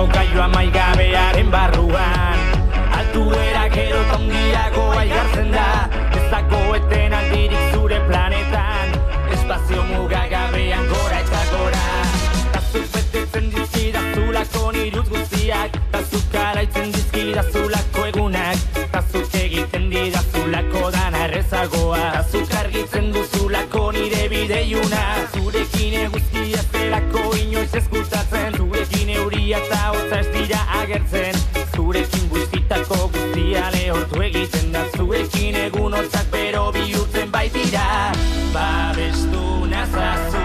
jokailua maigabearen barruan. Altuera gero tongiago aigartzen da, ez dago eten aldirik zure planetan. Espazio mugagabean gora eta gora. Tazuk betetzen dizkidazulako niruz guztiak, tazuk araitzen dizkidazulako egunak, tazuk egiten didazulako dana errezagoa, tazuk argitzen duzulako nire bideiuna. Zurekin eguzkia zelako inoiz eskutatzen, zurekin euria eta hotza ez dira agertzen, zurekin guztitako guztia lehortu egiten da, zurekin egun hotzak bero bihurtzen baitira. Babestu nazazu,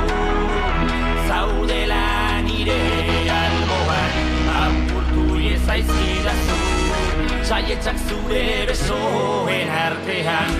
zaudela nire alboan, apurtu ezaizkidazu, saietzak zure besoen artean.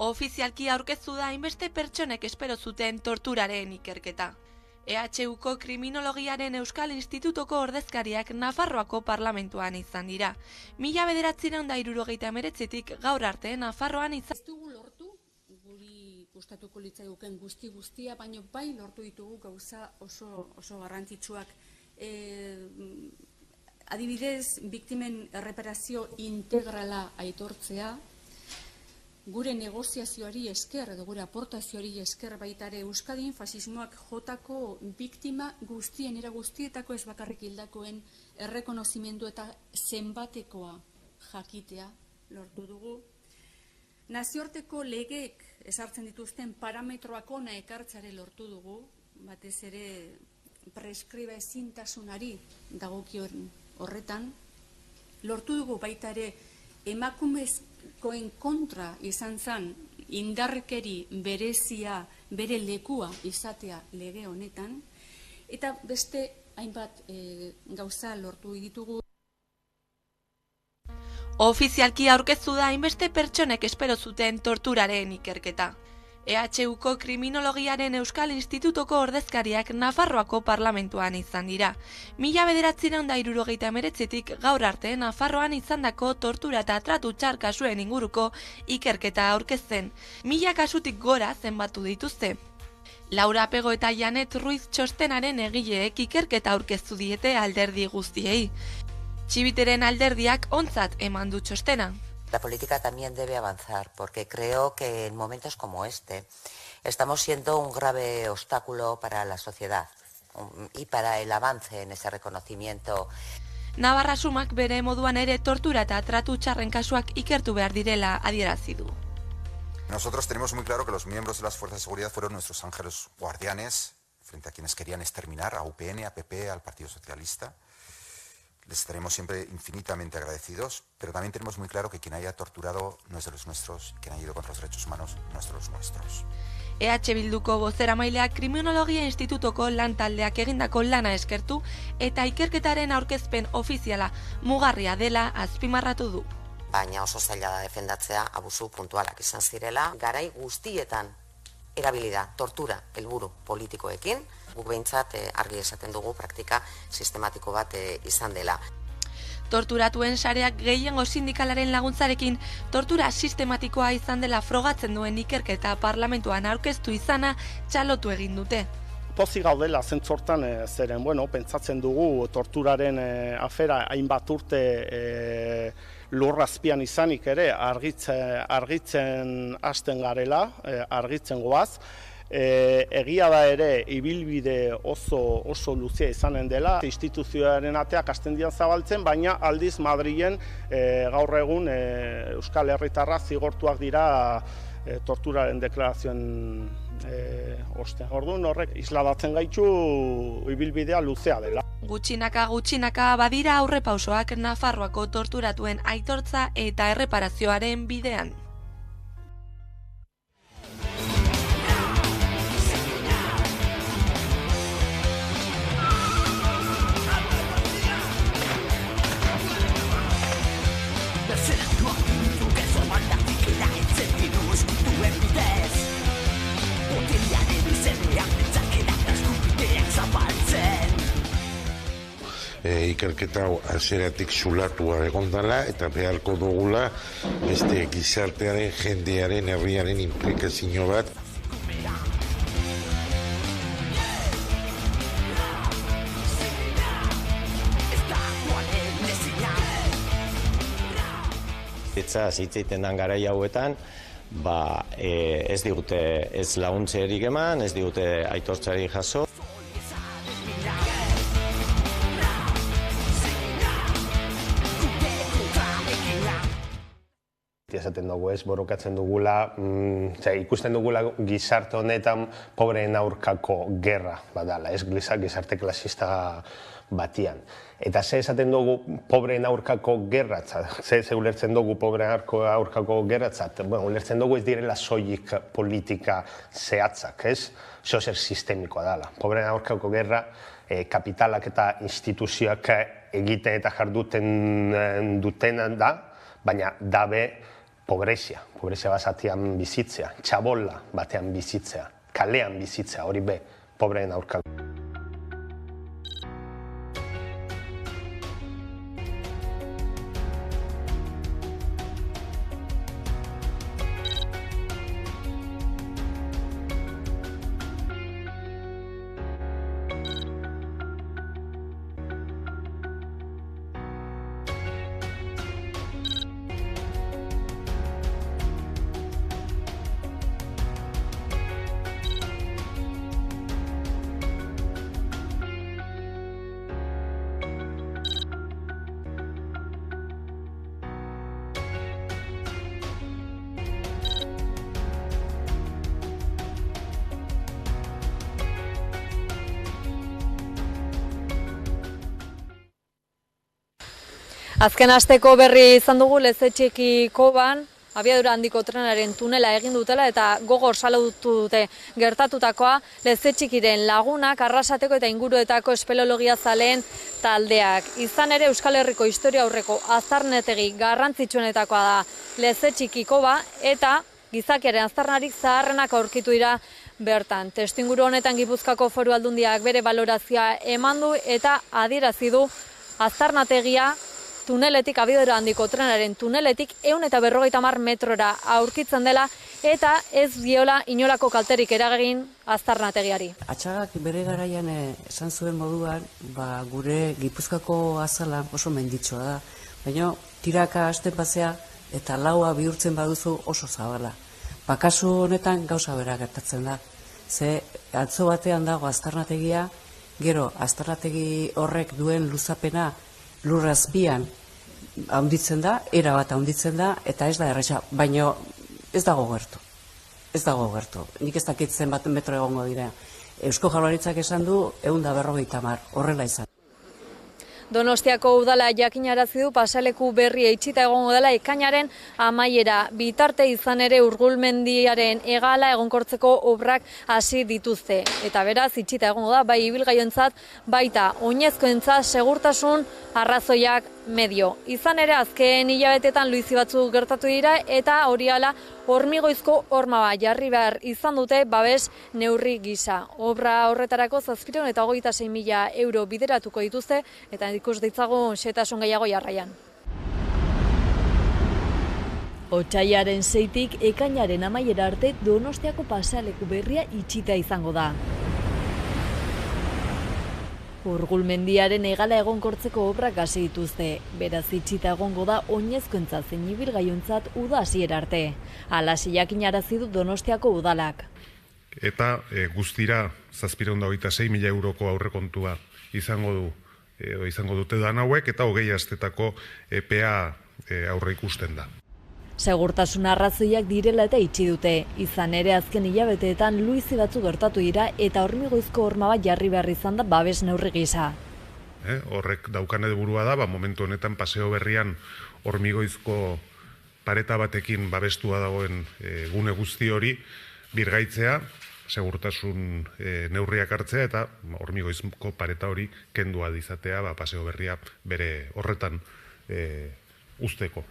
Ofizialki aurkeztu da hainbeste pertsonek espero zuten torturaren ikerketa. EHUko Kriminologiaren Euskal Institutoko ordezkariak Nafarroako parlamentuan izan dira. 1979tik gaur arte Nafarroan izan. Ez dugu lortu, guri gustatuko litzaiguken guztia, baina bai lortu ditugu gauza oso garrantzitsuak. Adibidez, biktimen erreparazio integrala aitortzea, gure negoziazioari esker edo gure aportazioari esker baitare Euskadin fasismoak jotako biktima guztien era guztietako ez bakarrik hildakoen errekonozimendu eta zenbatekoa jakitea lortu dugu. Nazioarteko legeek ezartzen dituzten parametroak ona ekartzare lortu dugu, batez ere preskriba ezintasunari dagokion horretan. Lortu dugu baita ere emakumezkoen kontra izan zen indarkeri berezia bere lekua izatea lege honetan, eta beste hainbat gauza lortu ditugu. Ofizialki aurkeztu da hainbeste pertsonek espero zuten torturaren ikerketa. EHUko Kriminologiaren Euskal Institutoko ordezkariak Nafarroako parlamentuan izan dira. 1979tik gaur arte Nafarroan izandako tortura eta tratu txar kasuen inguruko ikerketa aurkezten. 1000 kasutik gora zenbatu dituzte. Laura Pego eta Janet Ruiz txostenaren egileek ikerketa aurkeztu diete alderdi guztiei. Txibiteren alderdiak ontzat eman du txostena. La política también debe avanzar, porque creo que en momentos como este estamos siendo un grave obstáculo para la sociedad y para el avance en ese reconocimiento. Navarra Sumak bere moduan ere tortura eta tratu txarren kasuak ikertu behar direla adierazi du. Nosotros tenemos muy claro que los miembros de las fuerzas de seguridad fueron nuestros ángeles guardianes frente a quienes querían exterminar, a UPN, a PP, al Partido Socialista. Les estaremos siempre infinitamente agradecidos, pero también tenemos muy claro que quien haya torturado no es de los nuestros, quien haya ido contra los derechos humanos no es de los nuestros. EH Bilduko bozeramaileak Kriminologia Institutoko lan taldeak egindako lana eskertu eta ikerketaren aurkezpen ofiziala mugarria dela azpimarratu du. Baina oso zaila da defendatzea abusu puntualak izan zirela, garai guztietan erabili da tortura helburu politikoekin, guk behintzat argi esaten dugu praktika sistematiko bat izan dela. Torturatuen sareak gehiengo sindikalaren laguntzarekin tortura sistematikoa izan dela frogatzen duen ikerketa parlamentuan aurkeztu izana txalotu egin dute. Pozik gaudela zentzortan zeren, pentsatzen dugu torturaren afera hainbat urte lurrazpian izanik ere argitzen hasten garela, argitzen goaz. Egia da ere ibilbide oso luzea izanen dela, instituzioaren ateak hasten dian zabaltzen, baina aldiz Madrilen gaur egun Euskal Herritarra zigortuak dira torturaren deklarazioen ostean. Orduan horrek isladatzen gaitu ibilbidea luzea dela. Gutxinaka badira aurrepausoak Nafarroako torturatuen aitortza eta erreparazioaren bidean. Ikerketa hau hasieratik zulatua egon dela eta beharko dugula beste gizartearen, jendearen, herriaren inplikazio bat. Hitzeiten den garai hauetan, ez digute ez laguntzerik eman, ez digute aitortzari jaso. Esaten dugu borrokatzen dugula, ikusten dugula gizarte honetan pobreen aurkako gerra badala, ez gizarte klasista batian. Eta ze esaten dugu pobreen aurkako gerratzat, ze ulertzen dugu pobreen aurkako gerratzat, ulertzen dugu ez direla soilik politika zehatzak, ez? Zer sistemikoa dela. Pobreen aurkako gerra kapitalak eta instituzioak egiten eta jarduten dutena da, baina dabe pobrezia basatian bizitzea, txabola batean bizitzea, kalean bizitzea, hori be, pobreen aurkako. Azken asteko berri izan dugu Lezetxiki Koban, abiadura handiko trenaren tunela egin dutela eta gogor salatu dute gertatutakoa Lezetxikiren lagunak, Arrasateko eta inguruetako espeleologia zaleen taldeak. Izan ere Euskal Herriko historia aurreko aztarnategi garrantzitsuenetakoa da Lezetxiki Koba eta gizakiaren aztarnarik zaharrenak aurkitu dira bertan. Testuinguru honetan Gipuzkoako Foru Aldundiak bere balorazioa eman du eta adierazi du aztarnategia tuneletik, abiadura handiko trenaren tuneletik 150 metrora aurkitzen dela eta ez diola inolako kalterik eragin aztarnategiari. Atxagak bere garaian esan zuen moduan, gure Gipuzkoako azala oso menditsua da, baina tiraka hasten pasea eta laua bihurtzen baduzu oso zabala. Kasu honetan gauza bera gertatzen da. Ze atzo batean dago aztarnategia, gero aztarnategi horrek duen luzapena lurrazpian handitzen da, erabat handitzen da, eta ez da erresa, baina ez dago gertu. Ez dago gertu. Nik ez dakit zenbat metro egongo dira. Eusko Jaurlaritzak esan du 150, horrela izan. Donostiako udala jakinarazi du pasaleku berria itxita egongo dela ekainaren amaiera. Bitarte izan ere Urgulmendiaren hegala egonkortzeko obrak hasi dituzte. Eta beraz itxita egongo da bai ibilgailontzat baita oinezkoentzat segurtasun arrazoiak medio. Izan ere azken hilabetetan luizi batzuk gertatu dira eta hori hala hormigoizko horma bat jarri behar izan dute babes neurri gisa. Obra horretarako 726.000 euro bideratuko dituzte eta ikus ditzagun xehetasun gehiago jarraian. Otsailaren 6tik ekainaren amaiera arte Donostiako pasaleku berria itxita izango da. Urgulmendiaren hegala egonkortzeko obrak hasi dituzte. Beraz itxita egongo da oinezkoentzat zein ibilgailontzat uda hasiera arte. Halaxe jakinarazi du Donostiako udalak. Eta guztira 726.000 euroko aurrekontua izango dute dan hauek eta 20 astetako epea aurre ikusten da. Segurtasun arrazoiak direla eta itxi dute. Izan ere azken hilabeteetan luizi batzu gertatu dira eta hormigoizko horma bat jarri behar izan da babes neurri gisa. Horrek daukan helburua da, momentu honetan Paseo Berrian hormigoizko pareta batekin babestua dagoen gune guzti hori birgaitzea, segurtasun neurriak hartzea eta hormigoizko pareta hori kendua izatea Paseo Berria bere horretan usteko.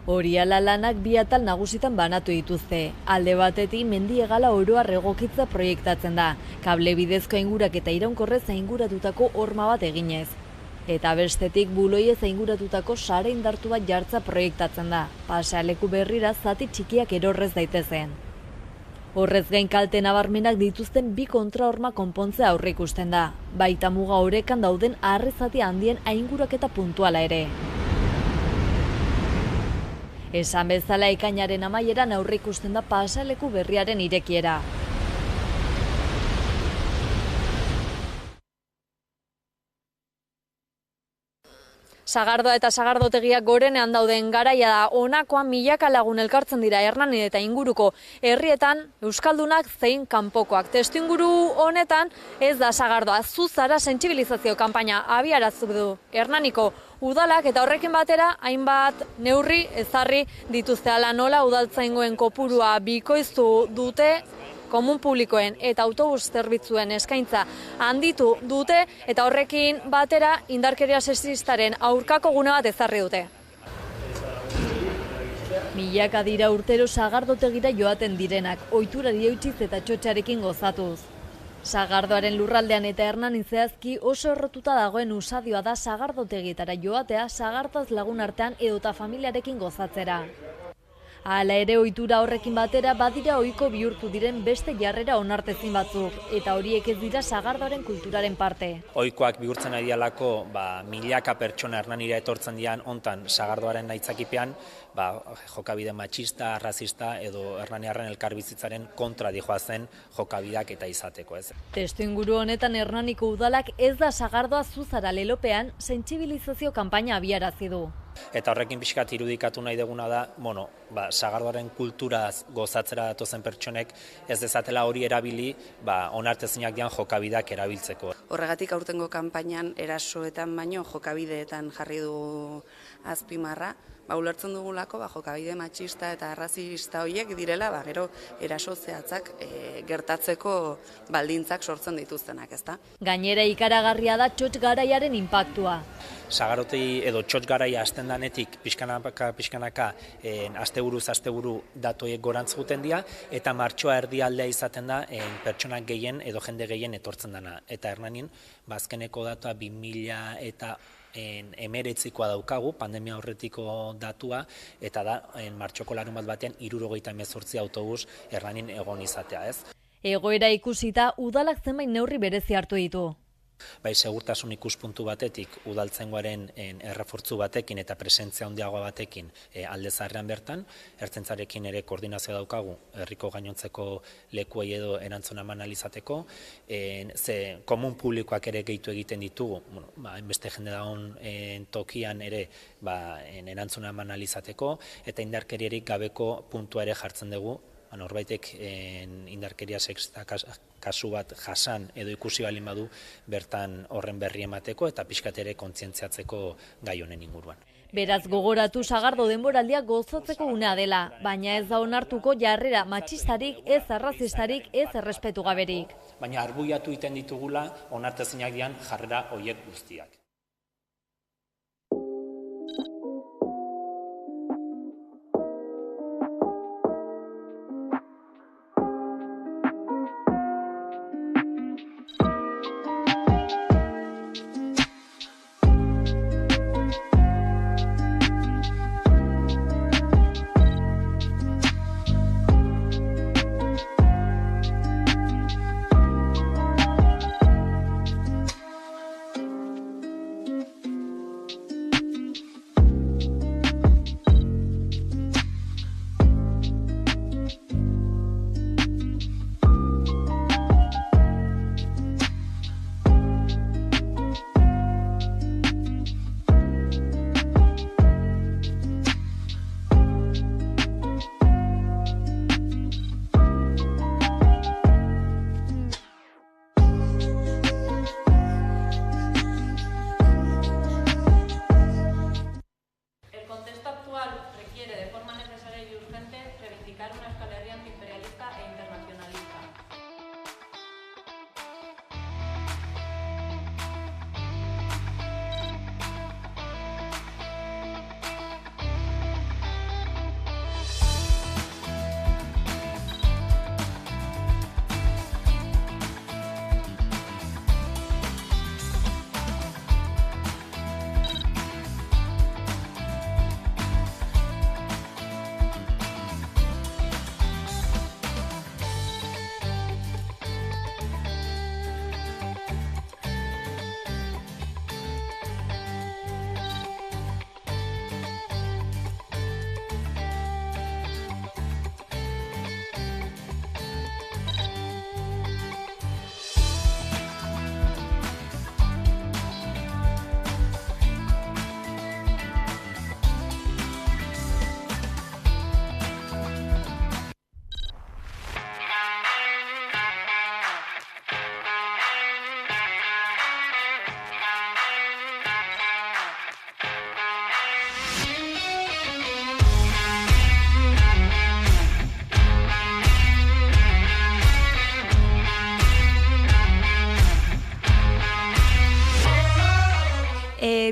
Hori ala lanak bi atal nagusitan banatu dituzte. Alde batetik mendiegala oroar egokitza proiektatzen da, kable bidezko aingurak eta iraunkorrez ainguratutako horma bat eginez. Eta bestetik buloiez ainguratutako sare indartu bat jartza proiektatzen da, pasealeku berrira zati txikiak erorrez daitezen. Horrez gain kalte nabarmenak dituzten bi kontrahorma konpontzea aurreikusten da, baita muga orekan dauden harrezati handien ainguraketa puntuala ere. Esan bezala ekainaren amaieran aurreikusten da pasaleku berriaren irekiera. Sagardoa eta sagardotegiak gorenean dauden garaia da, honakoan milaka lagun elkartzen dira Hernanin eta inguruko herrietan euskaldunak zein kanpokoak. Testuinguru honetan ez da sagardoa, zuzara sentsibilizazio kanpaina abiarazu du Hernaniko udalak eta horrekin batera hainbat neurri ezarri dituzte. Hala nola udaltzaingoen kopurua bikoiztu dute, komun publikoen eta autobus zerbitzuen eskaintza handitu dute eta horrekin batera indarkeria sexistaren aurkako gune bat ezarri dute. Milaka dira urtero sagardotegira joaten direnak, ohiturari eutsiz eta txotxarekin gozatuz. Sagardoaren lurraldean eta Hernanin zehazki oso errotuta dagoen usadioa da sagardotegietara joatea sagartaz lagun artean edota familiarekin gozatzera. Hala ere ohitura horrekin batera badira ohiko bihurtu diren beste jarrera onartezin batzuk, eta horiek ez dira sagardoaren kulturaren parte. Ohikoak bihurtzen ari dialako, milaka pertsona Hernanira etortzen dian hontan sagardoaren aitzakipean, jokabide matxista, arrazista edo hernaniarren elkarbizitzaren kontra dijoazen jokabideak eta izateko, ez. Testuinguru honetan Hernaniko udalak ez da sagardoa zuzara lelopean sentsibilizazio kanpaina abiarazi du. Eta horrekin pixkat irudikatu nahi deguna da, sagardoaren kulturaz gozatzera datozen pertsonek ez dezatela hori erabili, onartezinak dian jokabideak erabiltzeko. Horregatik aurtengo kanpainan erasoetan baino jokabideetan jarri du azpimarra, ulertzen dugulako jokabide matxista eta arrazista horiek direla, gero eraso zehatzak gertatzeko baldintzak sortzen dituztenak, ezta? Gainera ikaragarria da txotx garaiaren inpaktua. Sagarotei edo txotx garaia hasten danetik pixkanaka asteburuz asteburu datuek gorantz guten dira eta martxoa erdialdea izaten da pertsonak gehien edo jende gehien etortzen dana. Eta Hernanin azkeneko datua 2000 eta emeretzikoa daukagu, pandemia horretiko datua, eta da martxoko larun batean 78 autobus Hernanin egon izatea, ez? Egoera ikusita udalak zenbait neurri berezi hartu ditu. Segurtasun ikuspuntu batetik, udaltzaingoaren errefortzu batekin eta presentzia handiagoa batekin alde zaharrean bertan, ertzaintzarekin ere koordinazioa daukagu, herriko gainontzeko lekuei edo erantzuna eman ahal izateko, komun publikoak ere gehitu egiten ditugu, hainbeste jende dagoen tokian ere erantzuna eman ahal izateko, eta indarkeriarik gabeko puntua ere jartzen dugu, norbaitek indarkeria sexista kasu bat jasan edo ikusi balin badu bertan horren berri emateko eta pixkat ere kontzientziatzeko gai honen inguruan. Beraz gogoratu sagardo denboraldia gozatzeko unea dela, baina ez da onartuko jarrera matxistarik, ez arrazistarik, ez errespetu gaberik. Baina arbuiatu egiten ditugula onartezinak dian jarrera horiek guztiak.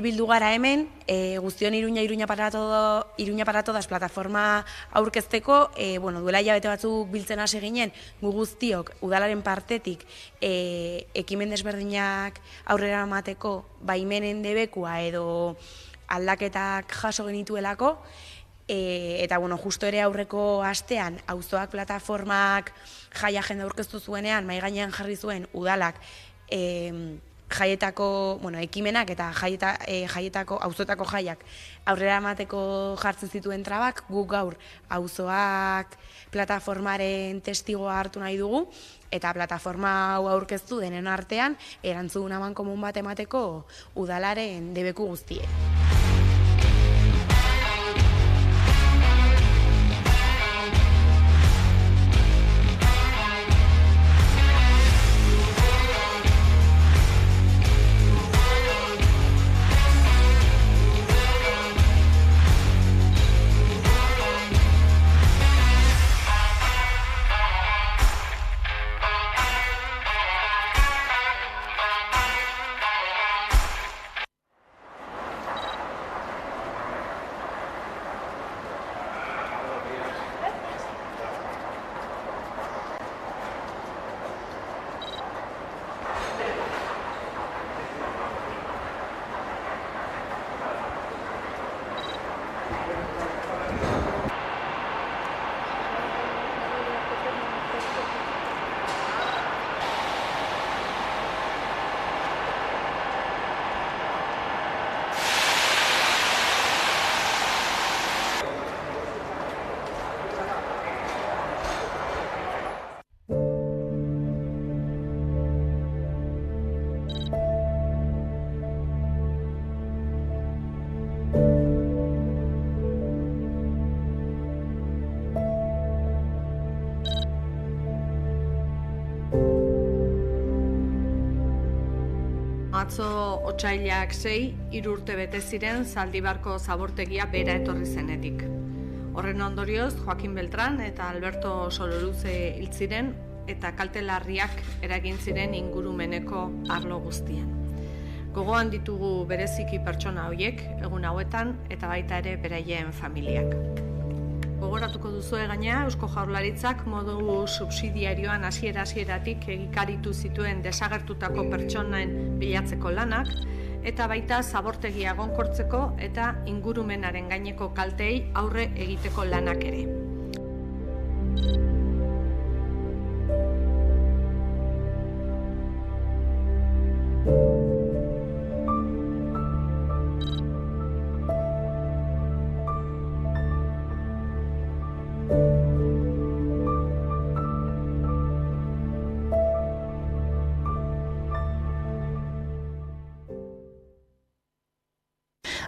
bildu gara hemen, guztion Iruña para todas plataforma aurkezteko, duela hilabete batzuk biltzen hasi ginen, gu guztiok udalaren partetik ekimen desberdinak aurrera emateko baimenen debekua edo aldaketak jaso genituelako, eta justo ere aurreko astean auzoak plataformak jaia jende aurkeztu zuenean, mahai gainean jarri zuen udalak jaietako ekimenak eta jaietako auzotako jaiak aurrera emateko jartzen zituen trabak, guk gaur auzoak plataformaren testigoa hartu nahi dugu eta plataforma hau aurkeztu denen artean erantzun amankomun bat emateko udalaren debeku guztiek. Atzo otsailak 6, 3 urte bete ziren Zaldibarko zabortegia bera etorri zenetik. Horren ondorioz, Joaquin Beltran eta Alberto Sololuze hil ziren eta kalte larriak eragin ziren ingurumeneko arlo guztian. Gogoan ditugu bereziki pertsona horiek egun hauetan eta baita ere beraien familiak. Gogoratuko duzue gainera, Eusko Jaurlaritzak modu subsidiarioan hasieratik egikaritu zituen desagertutako pertsonen bilatzeko lanak, eta baita zabortegia egonkortzeko eta ingurumenaren gaineko kalteei aurre egiteko lanak ere.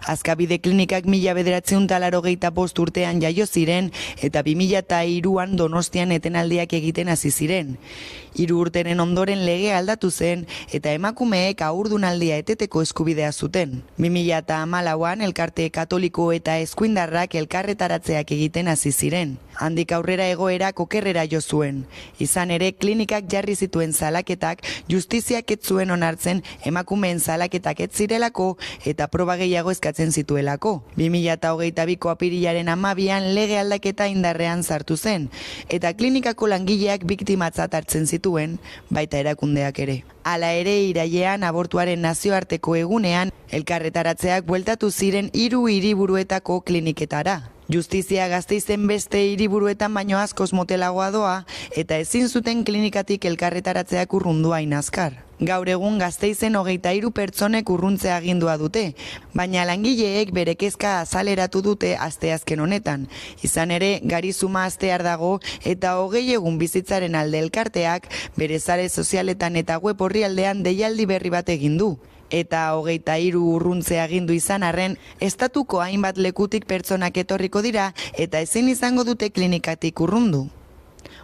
Azkabide klinikak 1985 urtean jaio ziren eta 2003an Donostian etenaldiak egiten hasi ziren. 3 urteren ondoren lege aldatu zen eta emakumeek haurdunaldia eteteko eskubidea zuten. 2014an elkarte katoliko eta eskuindarrak elkarretaratzeak egiten hasi ziren. Handik aurrera egoerak okerrera jo zuen. Izan ere, klinikak jarri zituen salaketak justiziak ez zuen onartzen emakumeen salaketak ez zirelako eta proba gehiago eskatzen zituelako. 2022ko apirilaren 12an lege aldaketa indarrean sartu zen eta klinikako langileak biktimatzat hartzen zituen, baita erakundeak ere. Hala ere, irailean abortuaren nazioarteko egunean elkarretaratzeak bueltatu ziren 3 hiriburuetako kliniketara. Justizia Gasteizen beste hiriburuetan baino askoz motelagoa doa eta ezin zuten klinikatik elkarretaratzeak urrundu hain azkar. Gaur egun Gasteizen 23 pertsonek urruntzea agindua dute, baina langileek bere kezka azaleratu dute asteazken honetan. Izan ere, Garizuma astear dago eta 20 egun bizitzaren alde elkarteak bere sare sozialetan eta web orrialdean deialdi berri bat egin du. Eta 23 urruntze agindu izan arren, estatuko hainbat lekutik pertsonak etorriko dira eta ezin izango dute klinikatik urrundu.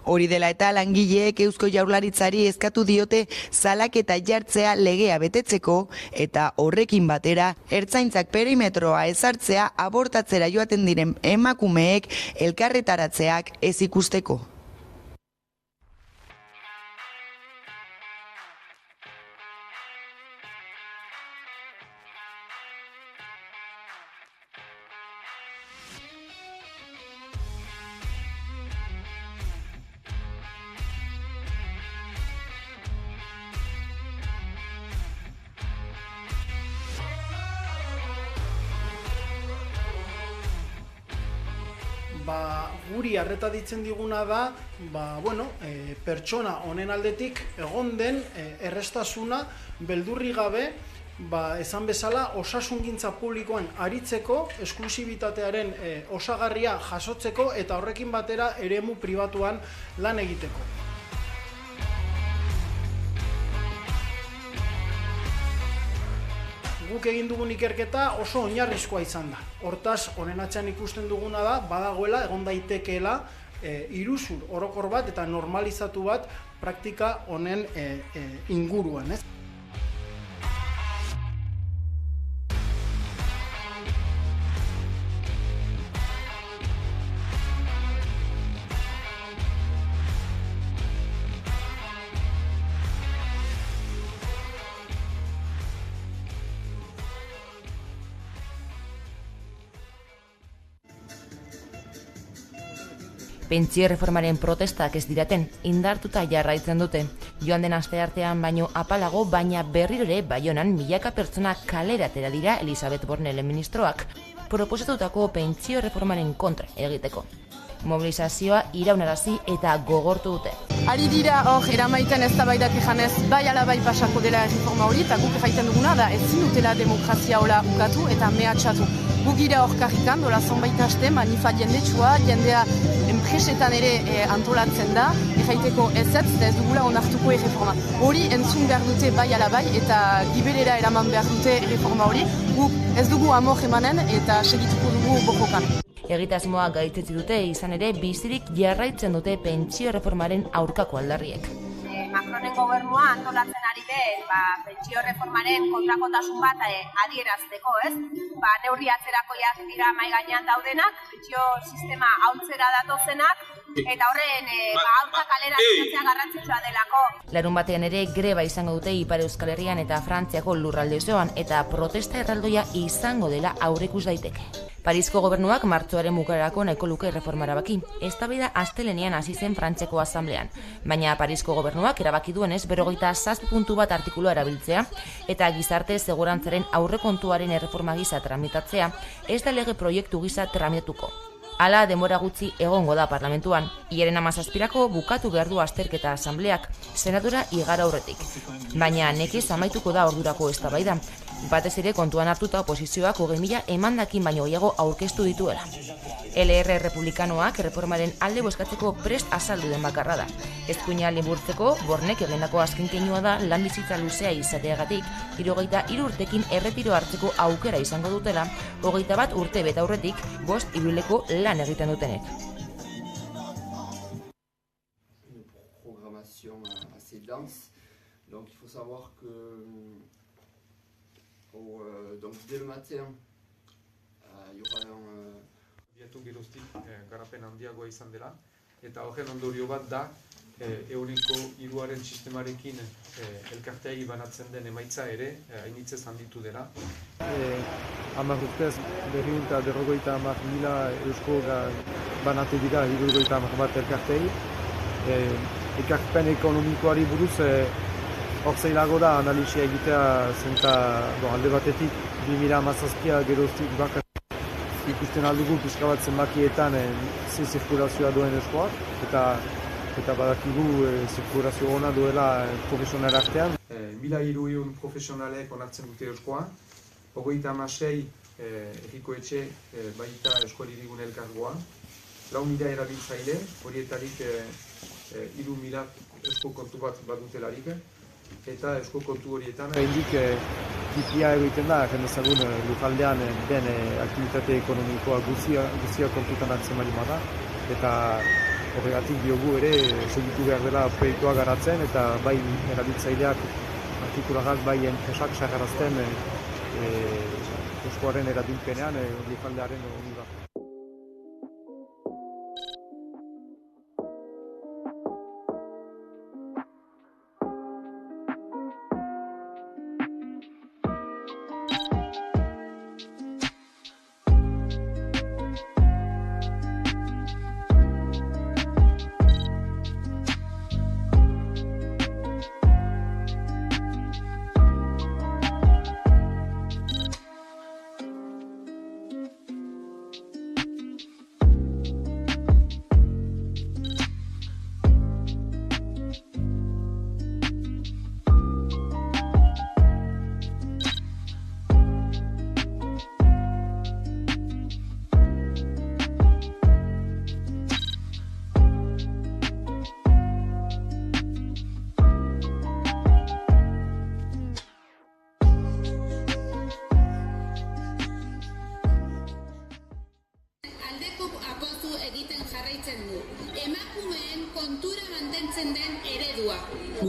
Hori dela eta langileek Eusko Jaurlaritzari eskatu diote salaketa jartzea legea betetzeko eta horrekin batera ertzaintzak perimetroa ezartzea abortatzera joaten diren emakumeek elkarretaratzeak ez ikusteko. guri arreta ditzen diguna da, pertsona honen aldetik egon den errestasuna beldurri gabe, esan bezala, osasungintza publikoan aritzeko, esklusibitatearen osagarria jasotzeko eta horrekin batera eremu pribatuan lan egiteko. Guk egin dugun ikerketa oso oinarrizkoa izan da. Hortaz, honen atzean ikusten duguna da, badagoela, egon daitekeela, iruzur orokor bat eta normalizatu bat praktika honen inguruan. Pentsio reformaren protestak ez diraten, indartuta jarraitzen dute. Joan den asteartean baino apalago, baina berriro ere Baionan milaka pertsona kalera atera dira Elisabeth Bornelen ministroak proposatutako pentsio reformaren kontra egiteko. Mobilizazioa iraunarazi eta gogortu dute. Ari dira hor eramaiten eztabaidak ejanez bai ala bai pasako dela reforma hori, eta guk jaiten duguna da ezin dutela demokrazia hola ukatu eta mehatxatu. Guk gira hor karrikan, dola zonbait aste, manifa jendetsua, jendea enpresetan ere antolatzen da, jaiteko ezetz, da ez dugula onartuko reforma. Hori entzun behar dute bai ala bai, eta gibelera eraman behar dute reforma hori. Guk ez dugu amor emanen eta segituko dugu bokokan. Egitasmoa gaitzetsi dute, izan ere bizirik jarraitzen dute pentsio reformaren aurkako aldarriek. Macronen gobernua antolatzen ari den pentsio reformaren kontrakotasun bat adierazteko, ez? Neurri atzerakoiak dira mahai gainean daudenak, pentsio sistema ahultzera datozenak, eta horren aurka kalera ateratzea garrantzitsua delako. Larun batean ere greba izango dute Ipar Euskal Herrian eta Frantziako lurralde osoan, eta protesta erraldoia izango dela aurreikus daiteke. Parisko gobernuak martxoaren bukaerarako nahiko luke reforma erabaki. Eztabaida astelehenean hasi zen Frantziako asamblean, baina Parisko gobernuak erabaki duenez 57.1 artikulua erabiltzea eta gizarte segurantzaren aurrekontuaren erreforma gisa tramitatzea ez da lege proiektu gisa tramitatuko. Hala denbora gutxi egongo da parlamentuan. Hilaren 17irako bukatu behar du azterketa asambleak, senatura igaro aurretik. Baina nekez amaituko da ordurako eztabaida. Batez ere kontuan hartuta oposizioak 20.000 emandakin baino gehiago aurkeztu dituela. LR Republikanoak reformaren alde bozkatzeko prest azaldu den bakarra da. Eskuina liburtzeko Bornek egindako azken keinua da lan bizitza luzea izateagatik, 73 urtekin erretiro hartzeko aukera izango dutela, 21 urte bete aurretik 5 ibileko lan egiten dutenek. Donc il faut savoir que donc dès le matin il y aura biatu geroztik garapen handiagoa izan dela, eta horren ondorio bat da euneko 3 sistemarekin elkarteai banatzen den emaitza ere hainitzez handitu dela. 10 urtez 250.000 eusko banatu dira 70 bat elkarteai. Ekarpen ekonomikoari buruz hor zailago da analisia egitea zenta alde batetik 2017 geroztik bakar ikusten aldugu pixka bat zenbakietan ze zirkulazioa duen eskoak eta badakigu zirkulazio ona duela profesional artean. 1.300 profesionalek onartzen dute eskoa, 36 erriko etxe baita eskualirigun elkargoa, 4.000 erabiltzaile, horietarik 3.000 esko kontu bat badutelarik, eta esko kontu horietan Gaindik tipia egiten da, jendezagun lujaldean den aktivitate ekonomikoa guzia kontutan hartzen bali bada, eta horregatik diogu ere segitu behar dela proiektua garatzen, eta bai erabiltzaileak artikulagak bai enpresak sagarazten eskoaren erabilpenean lujaldearen onura.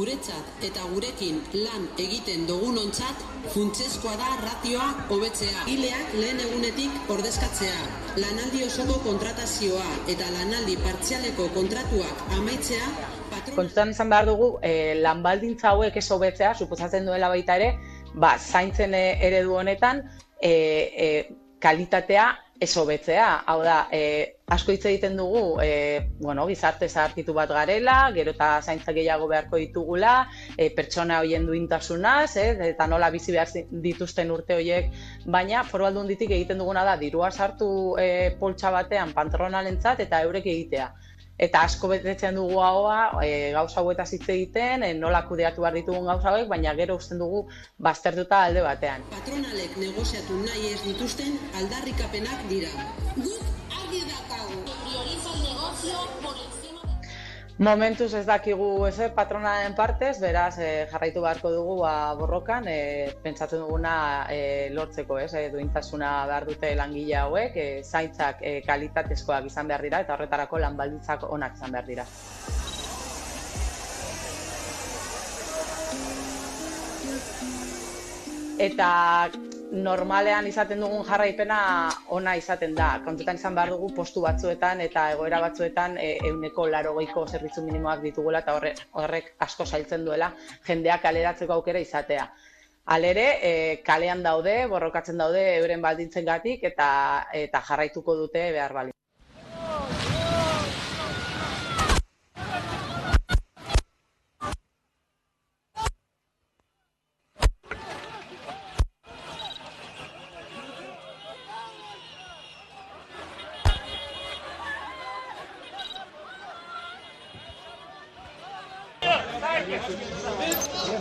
guretzat eta gurekin lan egiten dugunontzat funtsezkoa da ratioa hobetzea. Langileak lehen egunetik ordezkatzea, lanaldi osoko kontratazioa eta lanaldi partzialeko kontratuak amaitzea. Kontutan izan behar dugu, lan baldintza hauek ez hobetzea, suposatzen duela baita ere, zaintzen eredu honetan, kalitatea ez hobetzea. Hau da, asko hitz egiten dugu, gizarte zaharkitu bat garela, gero eta zaintza gehiago beharko ditugula, pertsona horien duintasunaz, eta nola bizi behar dituzten urte horiek, baina Foru Aldunditik egiten duguna da, dirua sartu poltsa batean patronalentzat eta eurek egitea. Eta asko betetzen dugu haua, gauza hauetaz hitz egiten, nola kudeatu behar ditugun gauza hauek, baina gero usten dugu baztertuta alde batean. Patronalek negoziatu nahi ez dituzten aldarrikapenak dira. Guk argi daukagu. Prioriza el negocio por encima. Momentuz ez dakigu ezer patronalen partez, beraz jarraitu beharko dugu borrokan, pentsatzen duguna lortzeko, duintasuna behar dute langile hauek, zaintzak kalitatezkoak izan behar dira eta horretarako lan baldintzak onak izan behar dira. Eta normalean izaten dugun jarraipena ona izaten da. Kontutan izan behar dugu postu batzuetan eta egoera batzuetan 180ko zerbitzu minimoak ditugula eta horrek asko zailtzen duela jendeak kaleratzeko aukera izatea. Halere, kalean daude, borrokatzen daude euren baldintzengatik eta jarraituko dute behar bali.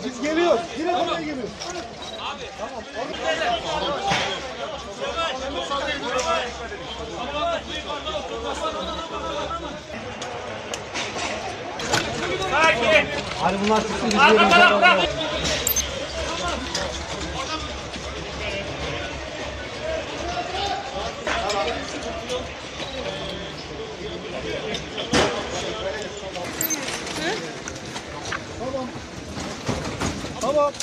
Biz geliyoruz. Yine buraya geliyoruz. Abi. Hadi bunlar çıksın. Biz geliyoruz. Tamam.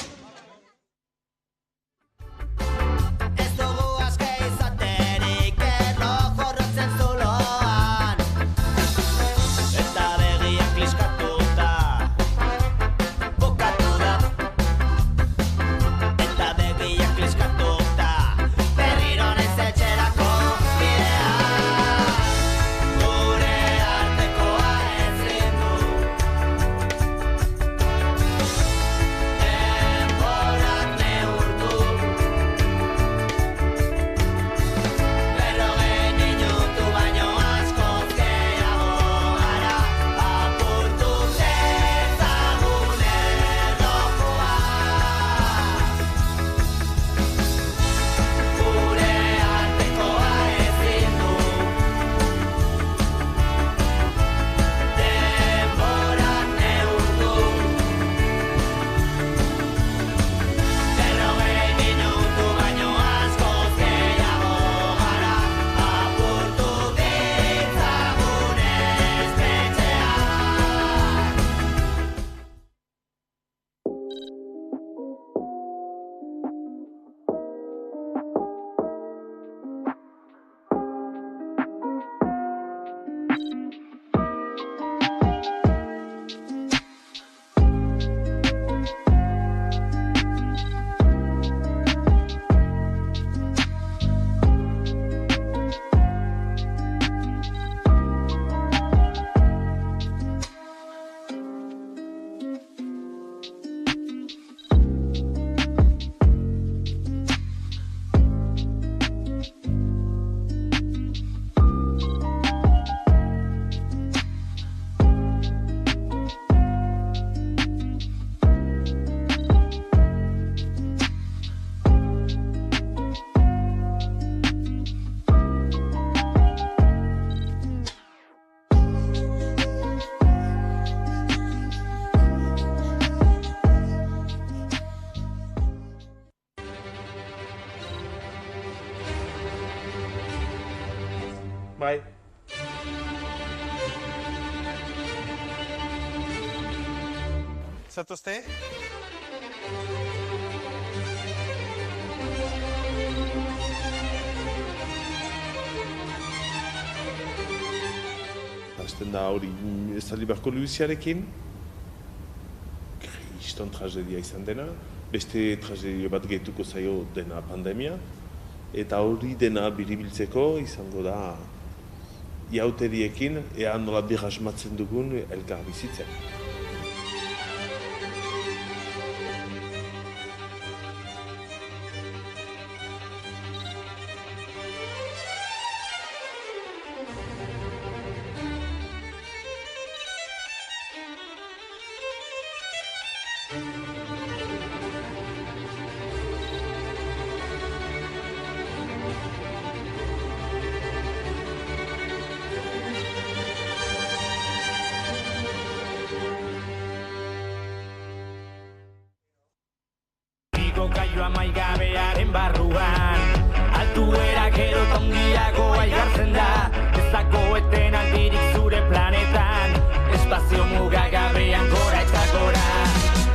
zatozte? Hasten da hori Zaldibarko Luiziarekin, kriston tragedia izan dena, beste tragedia bat gehituko zaio dena pandemia, eta hori dena biribiltzeko izango da iauteriekin ea nola berrasmatzen dugun elkar bizitzen. Gaioa maigabearen barruan altuera gero tongiagoa igartzen da ez dago eten aldirik zure planetan espazio mugagabean gora eta gora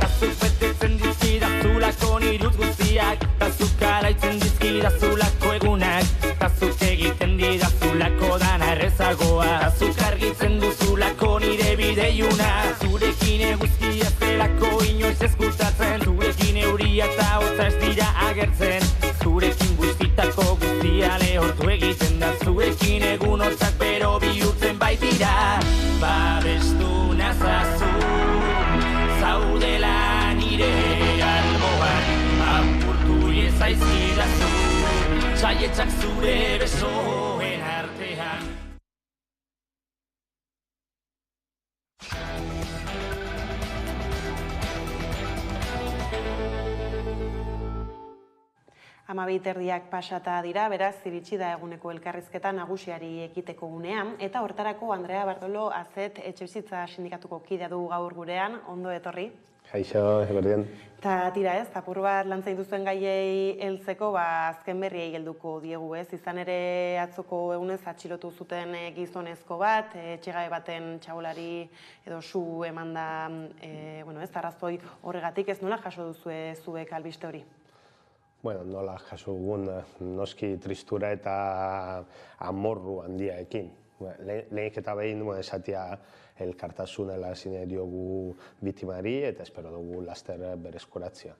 tazuk betetzen dizkidazulako niruz guztiak tazuk alaitzen dizkidazulako egunak tazuk egiten didazulako dana errezagoa tazuk argitzen duzulako nire bideiuna zurekin eguzkia zelako inoiz eskutatzen zurekin euria eta hotza ez dira agertzen zurekin guztitako guztia lehortu egiten da zurekin egun hotzak bero bihurtzen baitira babestu nazazu zaudela nire alboan apurtu ezaizkidazu saietzak zure besoen artean. Amabiterdiak pasata dira, beraz, iritsi da eguneko elkarrizketa nagusiari ekiteko unean, eta hortarako Andrea Bartolo Azet etxebizitza sindikatuko kidea du gaur gurean, ondo etorri. Kaixo, eguerdian. Ta tira ez, apur bat lantzain duzuen gaiei heltzeko, azken berriei helduko diegu ez, izan ere atzoko egunez atxilotu zuten gizonezko bat, etxegabe baten txabolari edo su eman da, ez arrazoi horregatik, ez nola jaso duzue zuek albiste hori? Bueno, nola jaso dugun noski tristura eta amorru handiaekin. Lehenik eta behin esatia elkartasunela zine diogu bitimari eta espero dugu laster bereskuratzea.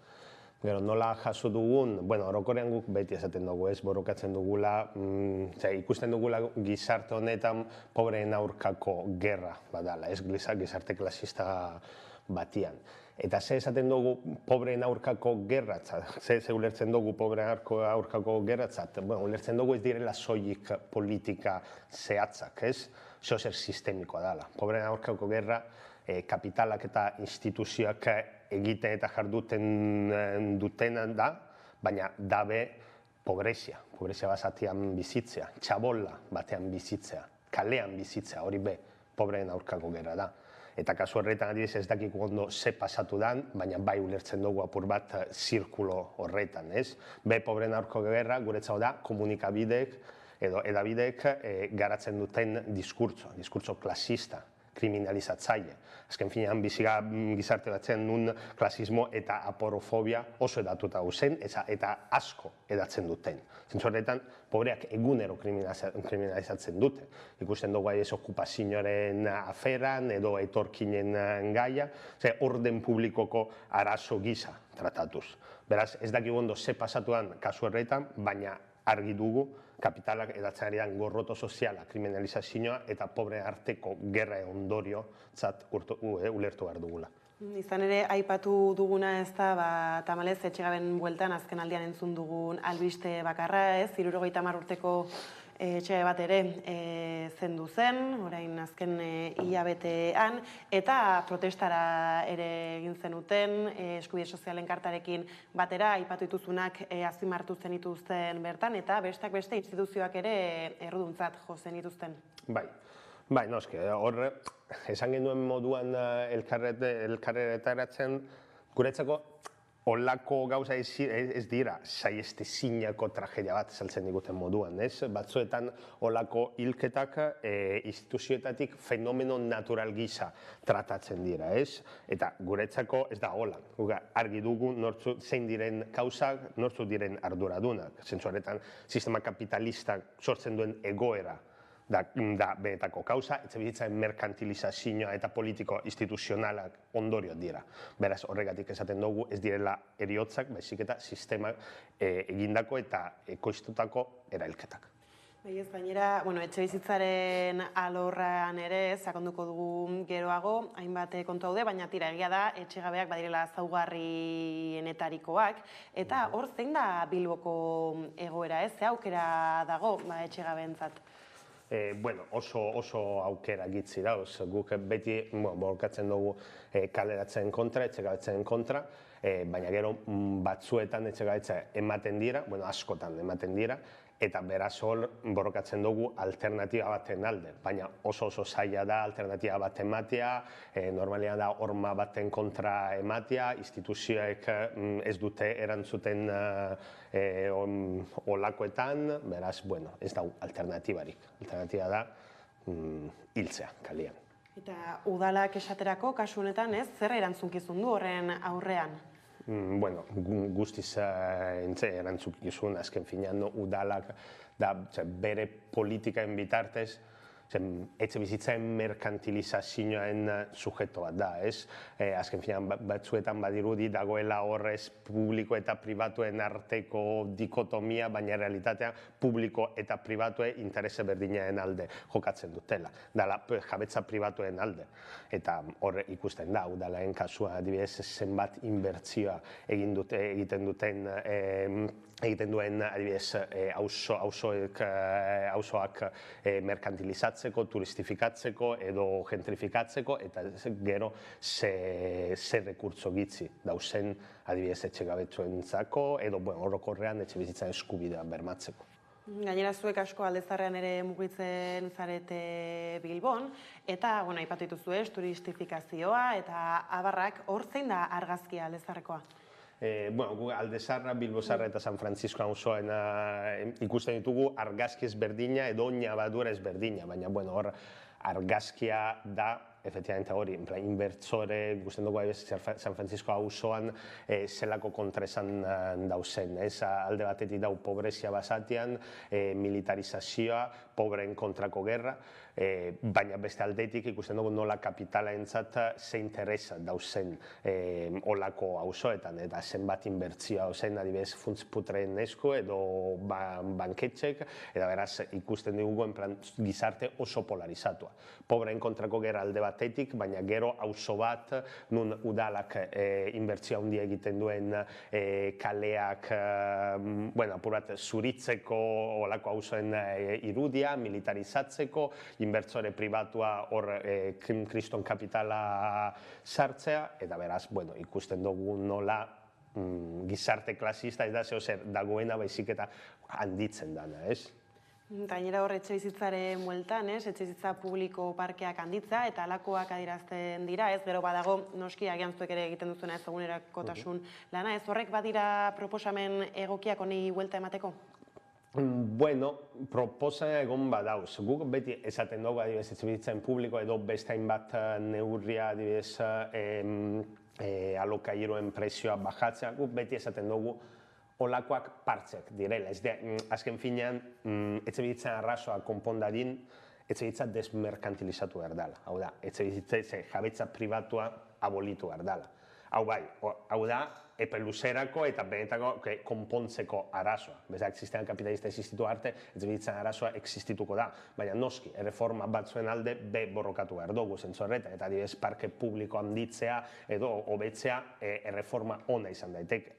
Gero nola jaso dugun, orokorrean guk beti esaten dugu ez, borrokatzen dugula, ikusten dugula gizarte honetan pobreen aurkako gerra badala, ez gizarte klasista batian. Eta ze esaten dugu pobreen aurkako gerratzat, ze ulertzen dugu pobreen aurkako gerratzat, ulertzen dugu ez direla soilik politika zehatzak, ez? Zer sistemikoa dela. Pobreen aurkako gerra kapitalak eta instituzioak egiten eta jarduten dutena da, baina dabe pobrezia basatian bizitzea, txabola batean bizitzea, kalean bizitzea, hori be pobreen aurkako gerra da. Eta kasu horretan adibidez ez dakik ondo ze pasatu dan, baina bai ulertzen dugu apur bat zirkulo horretan, ez? Be pobreen aurkako gerra guretzako da komunikabideek edo edabideek garatzen duten diskurtso klasista, kriminalizatzaile. Azken finean biziga gizarte batzen nun klasismo eta aporofobia oso edatuta guzen eta asko edatzen duten. Zentzu horretan, pobreak egunero kriminalizatzen dute. Ikusten dugu ez okupazioaren aferan edo etorkinen gaia, orden publikoko arazo gisa tratatuz. Beraz, ez dakik ondo ze pasatuan kasu horretan, baina argi dugu kapitalak edatzen ari den gorroto soziala, kriminalizazioa eta pobre arteko gerra ondorio zat ulertu behar dugula. Izan ere, aipatu duguna ez da, tamalez, etxegaben bueltan azken aldian entzun dugun albiste bakarra ez, 70 urteko etxe bat ere zendu zen, orain azken hilabetean, eta protestara ere egin zenuten, eskubide sozialen kartarekin batera, aipatu dituzunak azpimarratu zenituzten bertan, eta besteak beste instituzioak ere erruduntzat jo zenituzten. Bai, noski, horre, esan genuen moduan elkarretaratzen, guretzako Olako gauza ez dira saiestezinako tragedia bat saltzen diguten moduan, ez? Batzuetan olako hilketak instituzioetatik fenomeno natural gisa tratatzen dira, ez? Eta guretzako ez da holan. Argi dugu zein diren kausak, nortzuk diren arduradunak. Zentzu horretan, sistema kapitalistak sortzen duen egoera da benetako kausa, etxebizitzaren merkantilizazioa eta politiko instituzionalak ondorio dira. Beraz, horregatik esaten dugu ez direla heriotzak, baizik eta sistema egindako eta ekoiztutako erailketak. Ez gainera, etxebizitzaren alorran ere sakonduko dugu geroago, hainbat kontu daude, baina tira egia da, etxegabeak badirela zaugarrienetarikoak, eta hor zein da Bilboko egoera, ze aukera dago etxegabeentzat? Oso aukera gitzi dauz. Guk beti borrokatzen dugu kaleratzen kontra, etxegabetzen kontra, baina gero batzuetan etxegabetza ematen dira, askotan ematen dira, eta beraz hor borrokatzen dugu alternatiba baten alde. Baina oso zaila da alternatiba bat ematea, normalean da horma baten kontra ematea, instituzioek ez dute erantzuten olakoetan, beraz, ez da alternatibarik. Alternatiba da hiltzea kalian. Eta udalak esaterako, kasu honetan, zer erantzunkizun du horren aurrean? Guztiz erantzukizun, azken finean udalak bere politikaen bitartez etxebizitzaren merkantilizazioen sujeto bat da, ez? Azken finean batzuetan badirudi dagoela horrez publiko eta pribatuen arteko dikotomia, baina realitatean publiko eta pribatue interese berdinaen alde jokatzen dutela. Dala jabetza pribatuen alde. Eta horre ikusten da, udalaen kasua adibidez zenbat inbertzioa egiten duen adibidez auzoak merkantilizatzeko, turistifikatzeko edo gentrifikatzeko, eta gero ze rekurtso gitzi dauzen adibidez etxegabetsuentzako edo orokorrean etxebizitzaren eskubidea bermatzeko. Gainera zuek asko Aldezarrean ere mugitzen zarete Bilbon, eta aipatu dituzu turistifikazioa eta abarrak, hor zein da argazkia Aldezarrekoa? Aldezarra, Bilbozarra eta San Francisco auzoen ikusten ditugu argazki ezberdina edo ñabadura ezberdina, baina hor argazkia da efectivamente hori, inbertsore, ikusten dugu San Francisco auzoan zelako kontraesan dauzen. Alde batetik dau pobrezia basatian, militarizazioa, pobreen kontrako gerra, baina beste aldetik ikusten dugu nola kapitalaentzat ze interesa dauzen olako auzoetan, eta zenbat inbertsioa dauzen adibidez funtz putreen esku edo banketxek, eta beraz ikusten dugu gizarte oso polarizatua. Pobreen kontrako gerra alde batetik, baina gero auzo bat, nun udalak inbertsioa handia egiten duen kaleak, apur bat zuritzeko olako auzoen irudia, militarizatzeko, inbertsore pribatua hor kriston kapitala sartzea, eta beraz, ikusten dugu nola gizarte klasista ez da zehozer dagoena baizik eta handitzen dana, ez? Gainera hor etxebizitzaren bueltan, etxebizitza publiko parkeak handitza eta alakoak adierazten dira, gero badago noski agian zuek ere egiten duzuna ez egunerakotasun lana, horrek badira proposamen egokiak honi buelta emateko? Proposa egon badauz. Guk beti esaten dugu adibidez etxebizitzaren publiko edo beste hainbat neurria adibidez alokairuen prezioa bajatzea, guk beti esaten dugu olakoak partxek direla. Azken finean, etxebizitzaren arrazoa konpondadin, etxebizitza desmerkantilizatu behar dela. Hau da, etxebizitza jabetza pribatua abolitu behar dela. Hau da, epe luzerako eta benetako konpontzeko arazoa. Bezak, sistema kapitalista existitu arte, etxebizitzaren arazoa existituko da. Baina noski, erreforma batzuen alde borrokatu behar dugu zentzorretan. Eta adibidez, parke publiko handitzea edo hobetzea erreforma ona izan daiteke.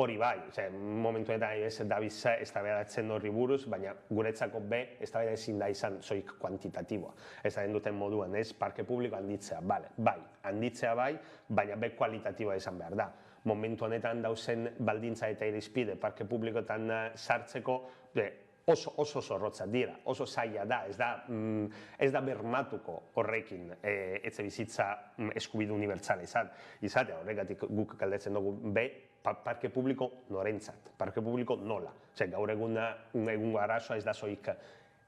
Hori bai, momentuetan dabiz eztabaidatzen horri buruz, baina guretzako eztabaida ezin da izan soik kuantitatiboa. Ez da duten moduan, parke publiko handitzea, bai, handitzea bai, baina kualitatiboa izan behar da. Momentu honetan dauzen baldintza eta irizpide parke publikoetan sartzeko, oso zorrotzak dira, oso zaila da, ez da bermatuko horrekin etxe bizitza eskubide unibertsala izatea, horregatik guk galdetzen dugu parke publiko norentzat, parke publiko nola. Gaur egungo arazoa ez da zoik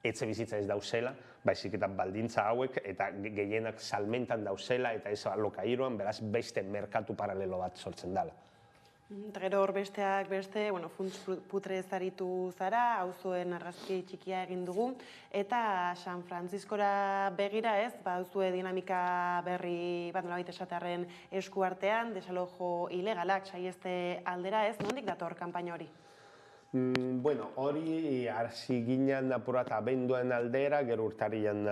etxe bizitza ez dauzela, baizik eta baldintza hauek eta gehienak salmentan dauzela eta ez alokairuan, beraz beste merkatu paralelo bat sortzen dela. Eta gero hor besteak beste, funts putre ezaritu zara, auzuen argazki txikia egin dugu, eta San Frantziskora begira ez, auzue dinamika berri bat nolabait esatearren eskuartean, desalojo ilegalak saieste aldera ez, nondik dator kanpaina hori? Bueno, hori hasi ginen apurat abenduan aldera, gero urtarrian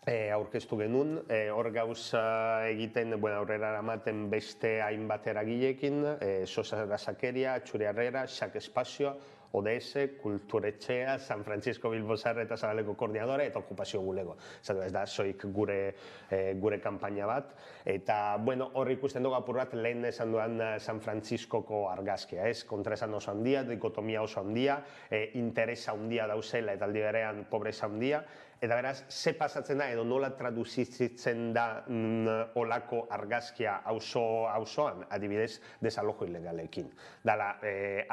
aurkeztu genuen, hor gauza egiten, aurrera eramaten beste hainbat eragileekin, Sosa Gasakeria, Txuri Herrera, Xak Espazioa, ODS, Kulturetxea, San Francisco Bilbo Sarre eta Zabaleko Koordinadora eta Okupazio Bulego. Ez da, soik gure kanpaina bat. Eta, hor ikusten dugu apur bat lehen esan duan San Franciscoko argazkia, ez? Kontraesan oso handia, dikotomia oso handia, interesa handia dauzela eta aldi berean pobreza handia. Eta beraz, ze pasatzen da edo nola traduzitzen da olako argazkia auzoan, adibidez, desalojo ilegalekin. Dala,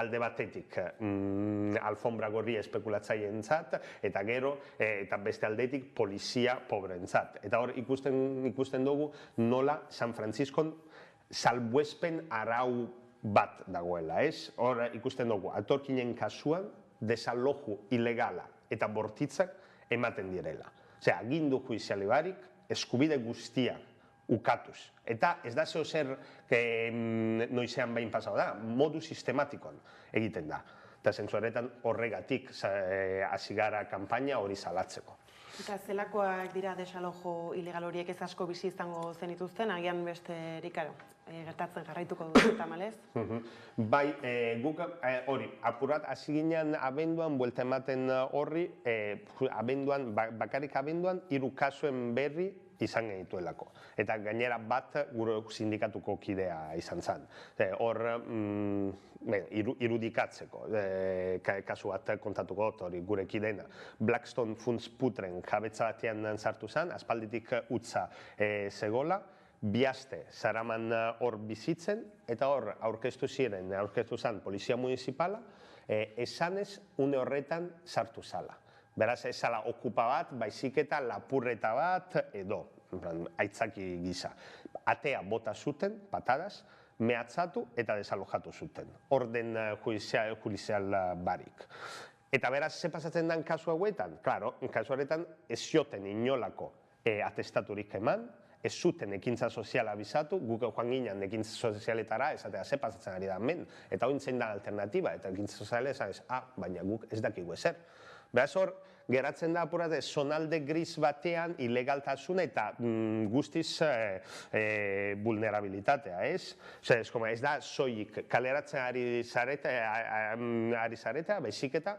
alde batetik, alfombra gorri espekulatzaientzat, eta gero, eta beste aldetik, polizia pobreentzat. Eta hor, ikusten dugu nola San Franciscon salbuespen arau bat dagoela, ez? Hor, ikusten dugu, atorkinen kasuan, desalojo ilegala eta bortitzak ematen direla. Osea, agindu judiziali barik, eskubide guztiak ukatuz. Eta ez da zeo zer noizean behin pasau da, modu sistematikoan egiten da. Eta zentzu horregatik hasi gara kanpaina hori salatzeko. Eta zelakoak dira desalojo ilegal horiek ez asko bizi izango zenituzten, agian besterik gertatzen jarraituko dut tamalez? Bai, guk hori, apurat hasi ginen abenduan, buelta ematen horri, bakarrik abenduan, 3 kasuen berri izan genituelako. Eta gainera bat gure sindikatuko kidea izan zen. Hor, irudikatzeko, kasu bat kontatuko hori gure kidena. Blackstone Funds Putren jabetza batean sartu zen, aspalditik utza zegola, bihazte zaraman hor bizitzen, eta hor aurkeztu zen polizia municipala, esanez une horretan sartu zala. Beraz, ez zala okupa bat, baizik eta lapurreta bat edo, aitzaki gisa. Atea bota zuten, patadas, mehatzatu eta desalojatu zuten. Orden judizial barik. Eta beraz, ze pasatzen den kasu hauetan? Klaro, kasu horretan ez zioten inolako atestaturik eman, ez zuten ekintza soziala abizatu, guk joan ginen ekintza sozialetara, esatea, ze pasatzen ari da hemen, eta hori zein da alternatiba, eta ekintza soziala esan, baina guk ez dakigu ezer. Beraz hor, geratzen da apurat zonalde gris batean ilegaltasuna eta guztiz vulnerabilitatea, ez? Ez da soilik kaleratzen ari zaretea, baizik eta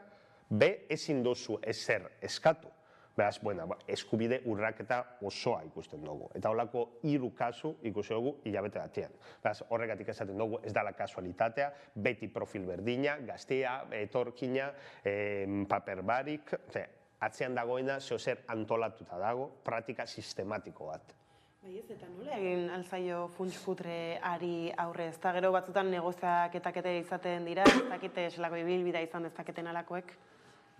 ezin dozu ezer eskatu. Beraz, eskubide urraketa osoa ikusten dugu. Eta holako 3 kasu ikusi dugu hilabete batean. Beraz, horregatik esaten dugu ez dala kasualitatea, beti profil berdina, gaztea, etorkina, paper barik, atzean dagoena zeo zer antolatuta dago, praktika sistematiko bat. Bai ez, eta nola egin alzaio funts putreari aurre, ez da gero batzutan negoziaketak izaten dira, ez dakite eselako ibilbidea izan dezaketen alakoek?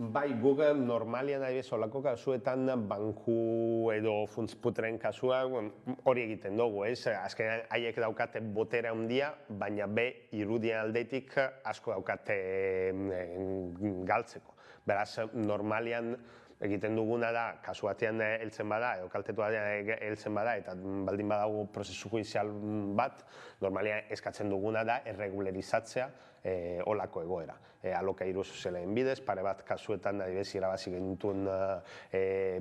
Bai, guk normalian adibidez olako kasuetan banku edo funts putren kasua hori egiten dugu, ez? Azkenean haiek daukate botere handia, baina irudien aldetik asko daukate galtzeko. Beraz, normalian egiten duguna da, kasu batean heltzen bada, edo kaltetu batean heltzen bada, eta baldin badago prozesu judizial bat, normalian eskatzen duguna da erregularizatzea olako egoera. Alokairu sozialen bidez, pare bat kasuetan adibidez irabazi genituen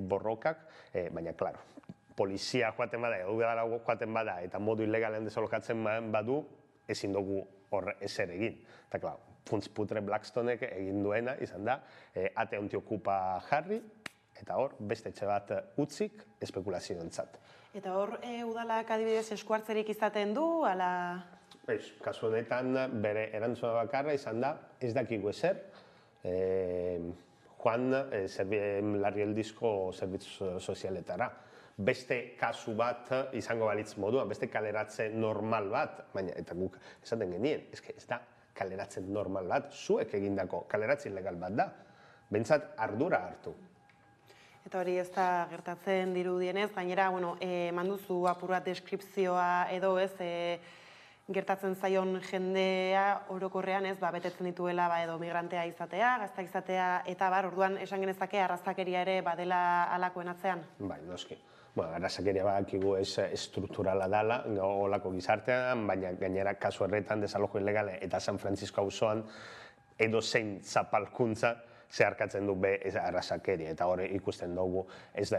borrokak, baina, klaro, polizia joaten bada, edo udala joaten bada, eta modu ilegalen desalokatzen badu, ezin dugu hor ezer egin. Eta, klaro, funts putre Blackstonek egin duena izan da, ate onti okupa jarri, eta hor, beste etxe bat utzik espekulazioentzat. Eta hor, udalak adibidez eskuartzerik izaten du, ala... Kasu honetan, bere erantzuna bakarra izan da, ez dakigu ezer, joan larrialdizko zerbitzu sozialetara. Beste kasu bat izango balitz moduan, beste kaleratze normal bat, baina eta guk esaten genien, ez da kaleratzen normal bat, zuek egindako kaleratze ilegal bat da, bentsat ardura hartu. Eta hori ez da gertatzen dirudienez, gainera, manduzu apur bat deskripzioa edo ez, gertatzen zaion jendea orokorrean ez, betetzen dituela edo migrantea izatea, gazta izatea, eta orduan esan genezake arrazakeria ere badela alakoen atzean? Bai, noski. Arrazakeria badakigu ez estrukturala dela, olako gizartean, baina gainera kasu horretan desalojo ilegale eta San Francisco auzoan edo zein zapalkuntza zeharkatzen du arrazakeria, eta hori ikusten dugu ez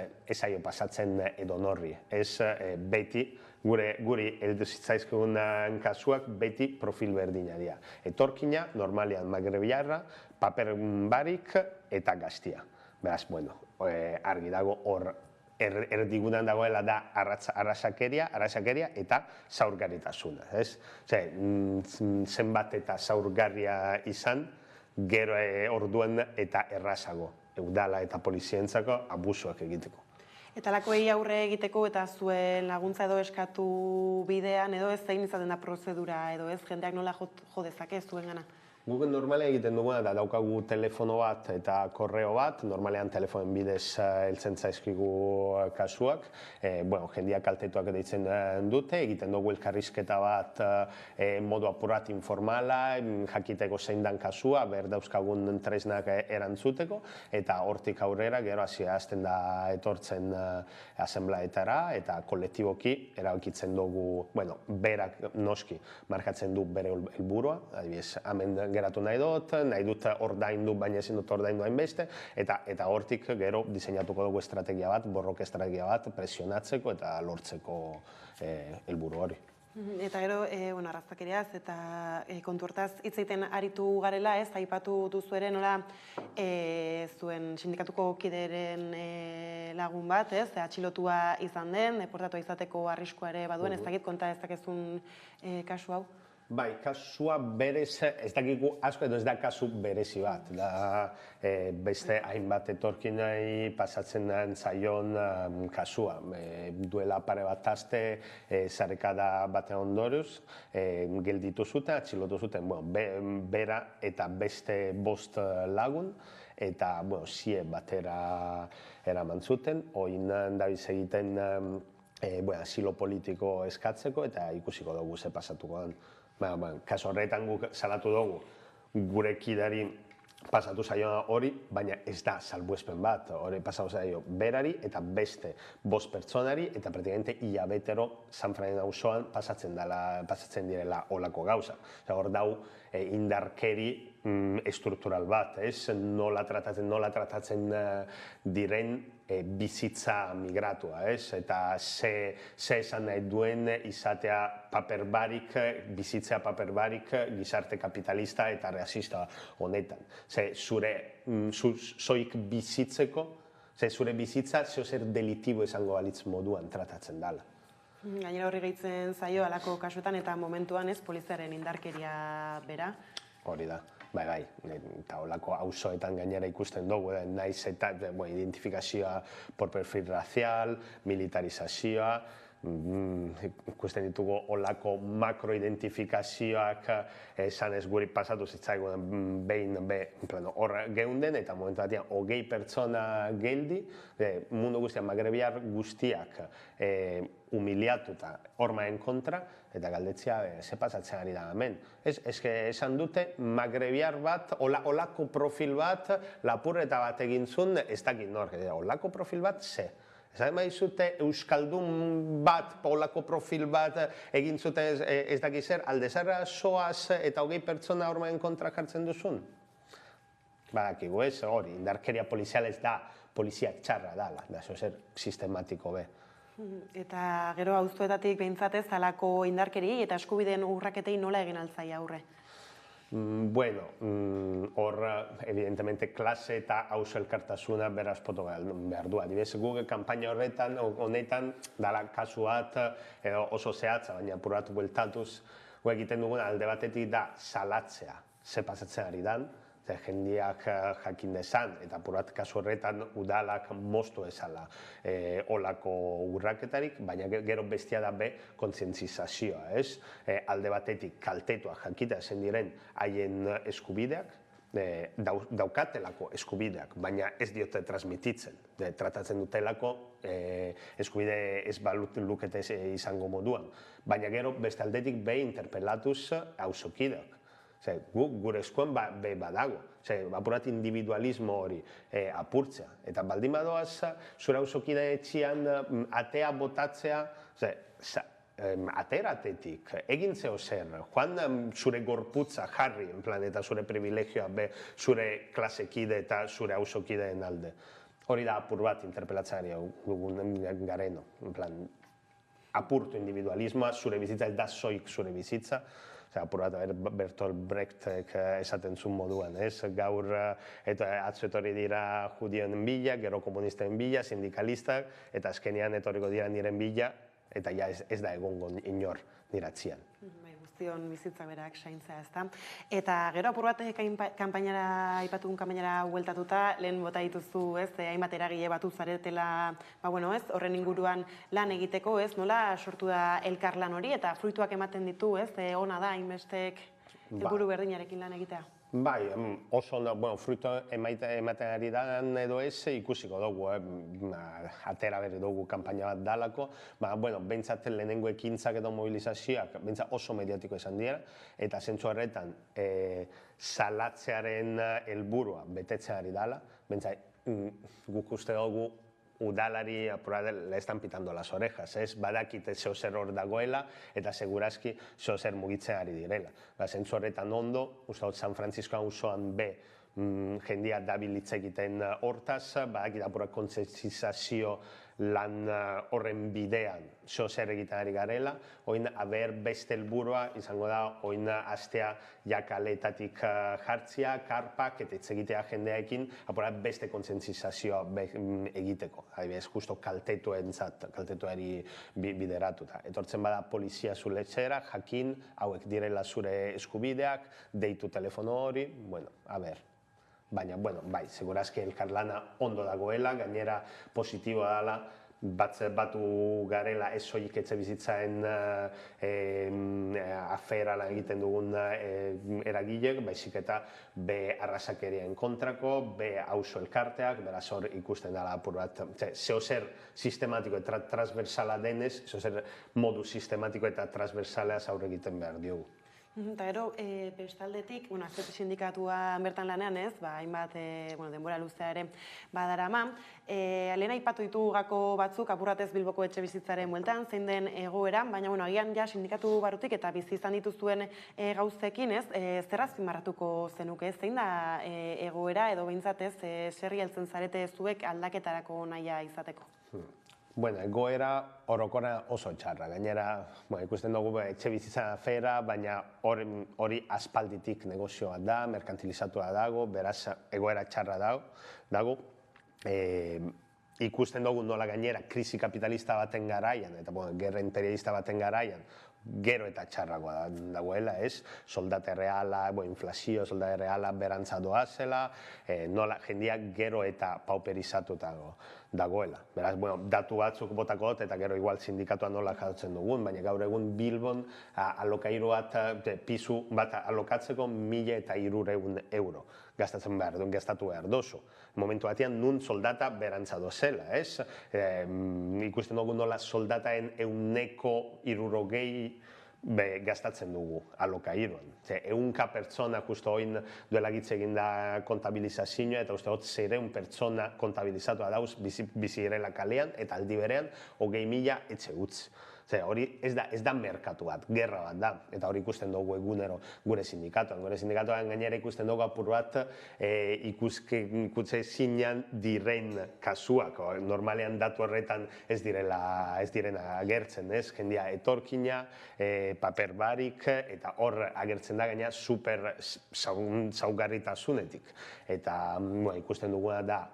aio pasatzen edo norri. Ez beti, guri heldu zitzaizkigun kasuak beti profil berdina dira. Etorkina, normalian magrebiarra, paper barik eta gaztia. Beraz, argi dago hor erdigunan dagoela da arrazakeria eta zaurgarritasuna. Zenbat eta zaurgarria izan, gero orduen eta errazago, udala eta polizientzako abusuak egiteko. Eta lakoei aurre egiteko eta zuen laguntza edo eskatu bidean edo ez zein izaten da prozedura edo ez jendeak nola jo dezake zuen gana? Guk normalean egiten duguna da daukagu telefono bat eta korreo bat, normalean telefonen bidez heltzen zaizkigu kasuak, jendeak kaltetuak deitzen dute, egiten dugu elkarrizketa bat modu apurat informala, jakiteko zein dan kasua, dauzkagun tresnak erantzuteko, eta hortik aurrera gero hasten da etortzen asemblaetara, eta kolektiboki erabakitzen dugu, berak noski markatzen du bere helburua, adibidez, hemen geratu nahi dut ordaindu, baina ezin dut ordaindu hainbeste, eta hortik gero diseinatuko dugu estrategia bat, borroka estrategia bat, presionatzeko eta lortzeko helburu hori. Eta gero, arrazakeriaz eta kontu hortaz hitz egiten aritu garela, ez, aipatu duzu ere nola zuen sindikatuko kideren lagun bat, ez, atxilotua izan den, deportatua izateko arriskua ere baduen, ez dakit konta ez dakezun kasu hau? Bai, kasua berez, ez dakigu asko edo ez da kasu berezi bat, da beste hainbat etorkinei pasatzen zaion kasua. Duela pare bat aste, zarekada batean ondorioz, gelditu zuten, atxilotu zuten, bera eta beste 5 lagun, eta zie batera eraman zuten, oin dabiz egiten asilo politiko eskatzeko, eta ikusiko dugu ze pasatuko den. Kaso horretan guk salatu dugu gure kidari pasatu zaio hori, baina ez da salbuespen bat, hori pasatu zaio berari eta beste 5 pertsonari eta praktikamente hilabetero San Francisco auzoan pasatzen direla olako gauza. Hor dau indarkeri estruktural bat, nola tratatzen diren bizitza migratua, eta ze esan nahi duen izatea paper barik, bizitzea paper barik gizarte kapitalista eta rasista honetan. Zoik bizitzeko, zure bizitza zer delitibo izango balitz moduan tratatzen dela. Gainera horri gehitzen zaio alako kasuetan eta momentuan ez poliziaren indarkeria bera. Hori da, bai, eta holako auzoetan gainera ikusten dugu, naiz eta identifikazioa por perfil racial, militarizazioa, ikusten ditugu olako makroidentifikazioak esan ez guri pasatu zitzaigun behin hor geunden eta momentu batean 20 pertsona geldi, mundu guztiak, magrebiar guztiak humiliatuta hormaen kontra eta galdetzea ze pasatzen ari da hemen. Esan dute magrebiar bat, olako profil bat, lapurreta bat egin zuen, ez dakit nor, olako profil bat ze. Esan maizute euskaldun bat, olako profil bat egin zuten ez dakit zer, aldezarra soaz eta 20 pertsona hormaen kontra jartzen duzun? Badakigu ez, hori, indarkeria polizial ez da, polizia txarra dala, da zer sistematiko be. Eta gero auztuetatik behintzatez alako indarkeri eta eskubideen urraketei nola egin altzai aurre? Bueno, hor, evidentemente, klase eta auzo elkartasuna berazpotu behar du. Adibidez, guk kanpaina honetan dala kasu bat oso zehatza, baina apuratu bueltatuz, egiten duguna alde batetik da salatzea ze pasatzen ari dan, jendeak jakin dezan, eta apurat kasu horretan udalak moztu ezala olako urraketarik, baina gero bestia da be kontzientizazioa, ez? Alde batetik kaltetuak jakita zen diren haien eskubideak, daukatelako eskubideak, baina ez diote transmititzen. Tratatzen dutelako eskubide ez lukete izango moduan. Baina gero beste aldetik be interpelatuz auzokideak. Gure eskuan be badago. Apurat individualismo hori apurtzea. Eta baldin badoaz, zure auzokide etxian atea botatzea, ateratetik, egin zeo zer, joan zure gorputza jarri, eta zure privilegioa be zure klasekide eta zure auzokideen alde. Hori da apur bat interpelatzeari gareno, apurtu individualismoa, zure bizitza ez da soik zure bizitza, apur bat Bertolt Brechtek esaten zuen moduan, gaur atzo etorri dira judioen bila, gero komunisten bila, sindikalistak, eta azkenean etorriko dira niren bila, eta ja ez da egongo inor niratzian. Guztion bizitza berak saintzea, ezta? Eta gero apur bat kanpainara, aipatun kanpainara hueltatuta, lehen bota dituzu, hainbat eragile batu zaretela, horren inguruan lan egiteko, nola sortu da elkarlan hori, eta fruituak ematen ditu, ona da, hainbestek helburu berdinarekin lan egitea? Bai, oso ondo, fruito ematen ari da edo ez, ikusiko dugu, atera berri dugu kanpaina bat dalako, behintzat lehenengo ekintzak edo mobilizazioak, behintzat oso mediatiko izan dira, eta zentzu horretan, salatzearen helburua betetzen ari dala, behintzat guk uste dugu udalari le están pitando las orejas, badakite zeo zer hor dagoela eta segurazki zeo zer mugitzen ari direla. Zentzu horretan ondo, uste dut San Francisco auzoan be jendia dabil hitz egiten hortaz, badakit apura kontzientizazio lan horren bidean zeo zer egiten ari garela, oin aber beste helburua izango da oin astea jakaletatik jartzia, karpak eta hitz egitea jendeaekin, apura beste kontzientizazioa egiteko, adibidez, justo kaltetuari bideratuta. Etortzen bada polizia zure etxera, jakin, hauek direla zure eskubideak, deitu telefono hori, baina, bai, segurazki elkarlana ondo dagoela, gainera positiboa dela, batu garela ez soilik etxe bizitzaen aferala egiten dugun eragilek, baizik eta be arrasakerien kontrako, be auzo elkarteak, beraz hor ikusten dela apur bat, zeo zer sistematiko eta transversala denez, zeo zer modu sistematiko eta transversaleaz aurre egiten behar diogu. Eta gero, bestaldetik, aztertu sindikatua bertan lanean ez, hainbat denbora luzea ere badarama, lehen aipatu ditu gako batzuk apurratez Bilboko etxe bizitzaren bueltan, zein den egoera, baina agian ja sindikatu barutik eta bizi izan dituzuen gauzekin ez, zer azpimarratuko zenuke, zein da egoera edo behintzat ez, zerri heltzen zarete zuek aldaketarako nahia izateko? Egoera orokora oso txarra, gainera ikusten dugu etxe bizitza afera, baina hori aspalditik negozioa da, merkantilizatua dago, beraz egoera txarra dago. Ikusten dugu nola gainera krisi kapitalista baten garaian, eta gerra imperialista baten garaian, gero eta txarragoa dagoela, soldate reala, inflazio, soldate reala berantza doazela, nola jendeak gero eta pauperizatuta dagoela. Beraz, datu batzuk botako dut eta gero igual sindikatua nola jasotzen dugun, baina gaur egun Bilbon alokairu bat, pisu bat alokatzeko 1.300 euro gastatu behar dozu. Momentu batean nun soldata berantza dozela, ikusten dugu nola soldataen 160 gastatzen dugu alokairuan. 100 pertsona justo oin duela gitze egin da kontabilizazioa eta uste dut 600 pertsona kontabilizatua dauz bizi irela kalean eta aldi berean 20.000 etxe utz. Hori ez da merkatu bat, gerra bat da, eta hori ikusten dugu egunero gure sindikatuan. Gure sindikatuan gainera ikusten dugu apur bat ikutze zinean diren kasuak. Normalean datu horretan ez direna agertzen, jendia etorkina, paper barik, eta hor agertzen da gaina super zaugarritasunetik. Eta ikusten duguna da,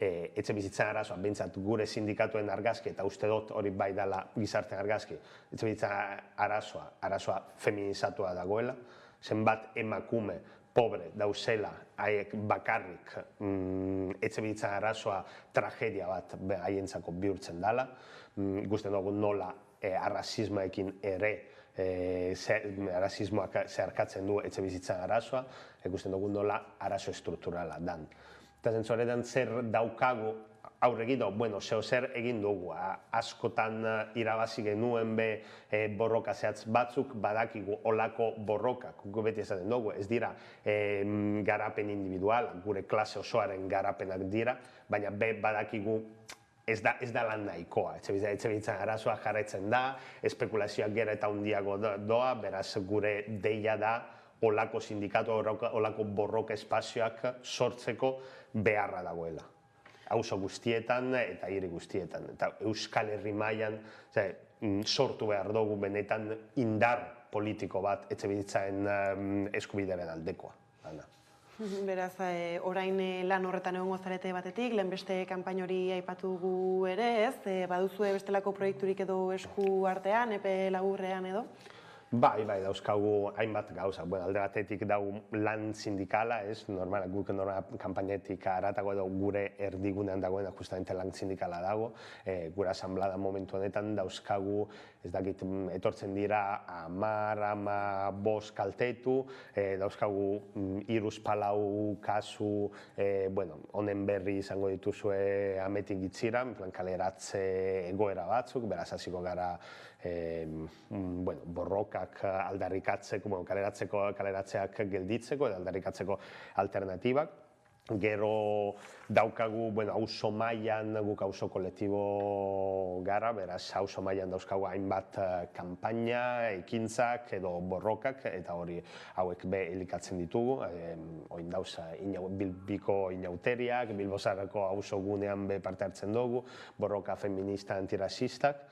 etxe bizitzen arazoa, behintzat gure sindikatuen argazki, eta uste dut hori bai dela gizarte argazki, etxe bizitzen arazoa feminizatua dagoela, zenbat emakume pobre dauzela, haiek bakarrik etxebizitzan arazoa tragedia bat haientzako bihurtzen dela. Ikusten dugu nola arrazismoekin ere arrazismoak zeharkatzen du etxebizitzan arazoa, ikusten dugu nola arazo estrukturala dan. Eta zentzu horretan zer daukagu aurre egin dugu, bueno, zer egin dugu, askotan irabazi genuen borroka zehatz batzuk, badakigu olako borrokak, guk beti esaten dugu, ez dira garapen individual, gure klase osoaren garapenak dira, baina badakigu ez da lan nahikoa, etxebizitzan arazoa jarraitzen da, espekulazioak gero eta handiago doa, beraz gure deia da olako sindikatu, olako borroka espazioak sortzeko beharra dagoela. Auzo guztietan eta hiri guztietan. Eta Euskal Herri mailan sortu behar dugu benetan indar politiko bat etxebizitzaren eskubidearen aldekoa. Beraz, orain lan horretan egongo zarete batetik, lehen beste kanpain hori aipatu gu ere, ez? Baduzue bestelako proiekturik edo esku artean, epe laburrean edo? Bai, dauzkagu hainbat gauza. Alde batetik dago lan sindikala, normal, guk kanpainetik haratago edo gure erdigunean dagoena justamente lan sindikala dago. Gure asanblada momentu honetan dauzkagu, ez dakit, etortzen dira 10-15 kaltetu, dauzkagu 3-4 kasu, honen berri izango dituzue ametik gitzira, kaleratze egoera batzuk, beraz hasiko gara borrokak aldarrikatzeko, kaleratzeak gelditzeko eta aldarrikatzeko alternatibak. Gero daukagu, auzo mailan, guk auzo kolektibo gara, beraz auzo mailan dauzkagu hainbat kanpaina, ekintzak edo borrokak, eta hauek elikatzen ditugu. Oin dauz Bilbiko inauteriak, Bilbozarreko auzo gunean parte hartzen dugu, borroka feminista antirasistak.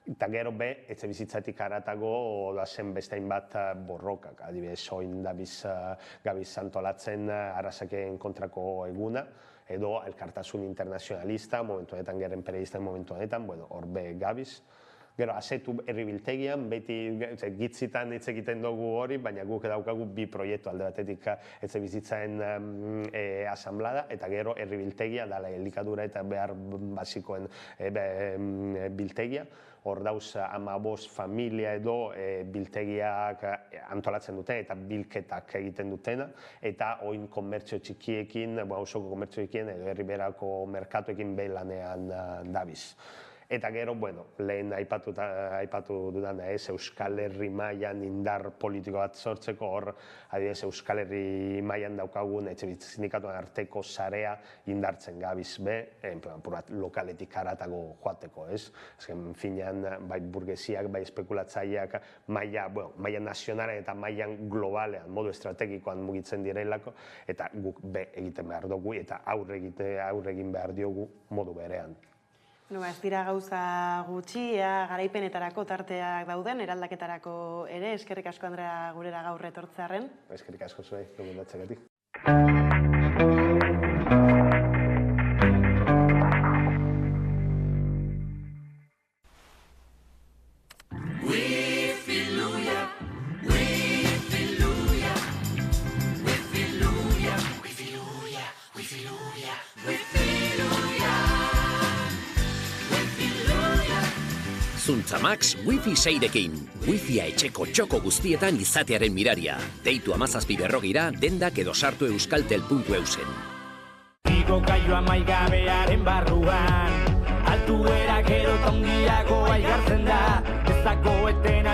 Eta gero etxebizitzatik haratago dazen beste hainbat borrokak. Adibidez, oin gabiz antolatzen arrazakeen kontrako eguna, edo elkartasun internazionalista, momentu honetan, geren periodista momentu honetan, hor gabiz. Gero, azetu herribiltegian, beti gitzitan hitz egiten dugu hori, baina guk daukagu bi proiektu alde batetik etxebizitzaen asanblada, eta gero herribiltegia, dala elikadura eta behar basikoen biltegia. Hor dauz 15 familia edo biltegiak antolatzen duten eta bilketak egiten dutena, eta oin komertzio txikiekin, hausoko komertzio txikien edo herriberako merkatuekin lanean dabiz. Eta gero, lehen aipatu dudan Euskal Herri mailan indar politiko bat sortzeko, hor, adibidez, Euskal Herri mailan daukagun etxebizitza sindikatuen arteko sarea indartzen gabiz lokaletik haratago joateko, ez? Azken finean, bai burgesiak, bai espekulatzaileak maila nazionalen eta mailan globalean, modu estrategikoan mugitzen direlako, eta guk egiten behar dugu eta aurre egin behar diogu modu berean. Ez dira gauza gutxi, garaipenetarako tarteak dauden, eraldaketarako ere, eskerrik asko Andrea gurera gaur etortzearren. Eskerrik asko zuei, gomendatzegatik. Zuntzamax Wi-Fi 6rekin. Wi-Fia etxeko txoko guztietan izatearen miraria. Deitu 1740 dendak edo sartu euskaltel.eusen. Igo gailua maigabearen barruan, altuera gero tongiago aigartzen da, ez dago eten